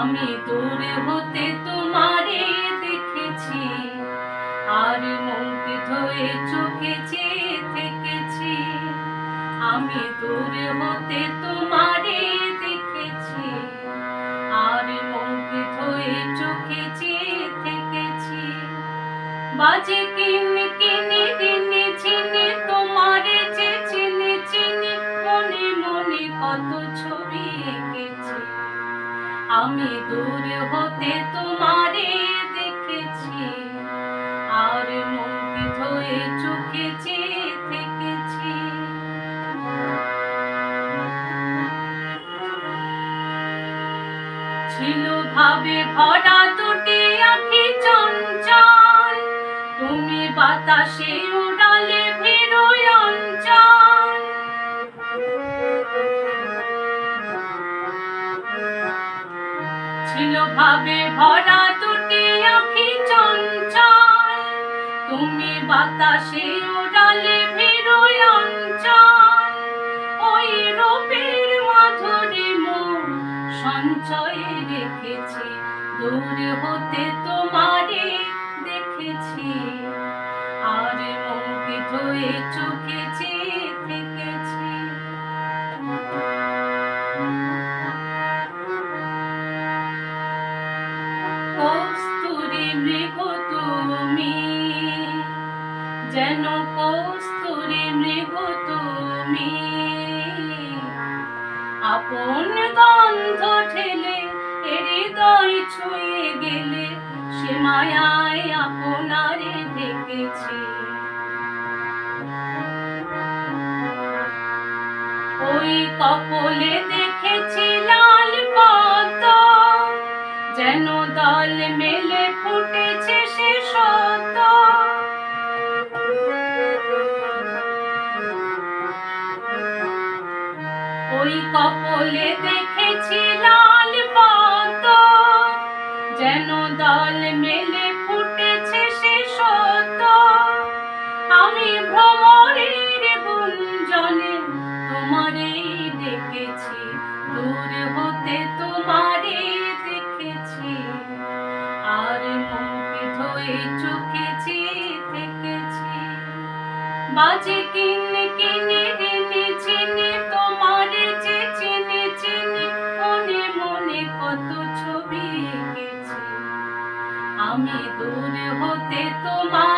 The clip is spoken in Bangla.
আমি দূর হতে তোমারে দেখেছি, আর মুগ্ধ হয়ে চোখে চেয়ে থেকেছি। আমি দূর হতে তোমারে দেখেছি, আর মুগ্ধ হয়ে চোখে চেয়ে থেকেছি। বাজে কিনে কিনে দিনে চিনে তোমারে যে চিনে চিনে মনে মনে কত ছবি এঁকেছি। আমি দূর হতে তোমারে দেখেছি, আর মুগ্ধ হয়ে চোখে চেয়ে থেকেছি। ছিল ভাবে ভরা দুটি আঁখি চঞ্চল, তুমি বাতাসে উড়ালে ভিড়ই অঞ্চল। ছিল ভাবে ভরা দুটি আঁখি চঞ্চল, তুমি বাতাসে উড়ালে ভিড়ই অঞ্চল। ওই রূপের মাধুরী মন সঞ্চয়ে রেখেছি, দূর হতে তোমারে দেখেছি, আর মুগ্ধ হয়ে চোখে চেয়ে থেকেছি। কস্তুরী মৃগ তুমি, যেন কস্তুরী মৃগ তুমি, আপন গন্ধ ঠেলে হৃদয় ছুঁয়ে গেলে, সে মায়ায় আপনারে দেখেছি। ওই কপলে দেখেছি লাল পদ্ম, যেন দল মেলে ফুটেছে সে সদ্য। ওই কপলে দেখেছি লাল পদ্ম, যেন দল মেলে ফুটেছে সে সদ্য। আমি ভ্রমরের গুঞ্জনে তোমারে দেখেছি, দূর হতে তোমারে দেখেছি, আর মুগ্ধ হয়ে চোখে চেয়ে থেকেছি। বাজে কিনে কিনে দিনে চিনে তোমারে যে চিনে চিনে মনে মনে কত ছবি এঁকেছি। আমি দূর হতে তোমার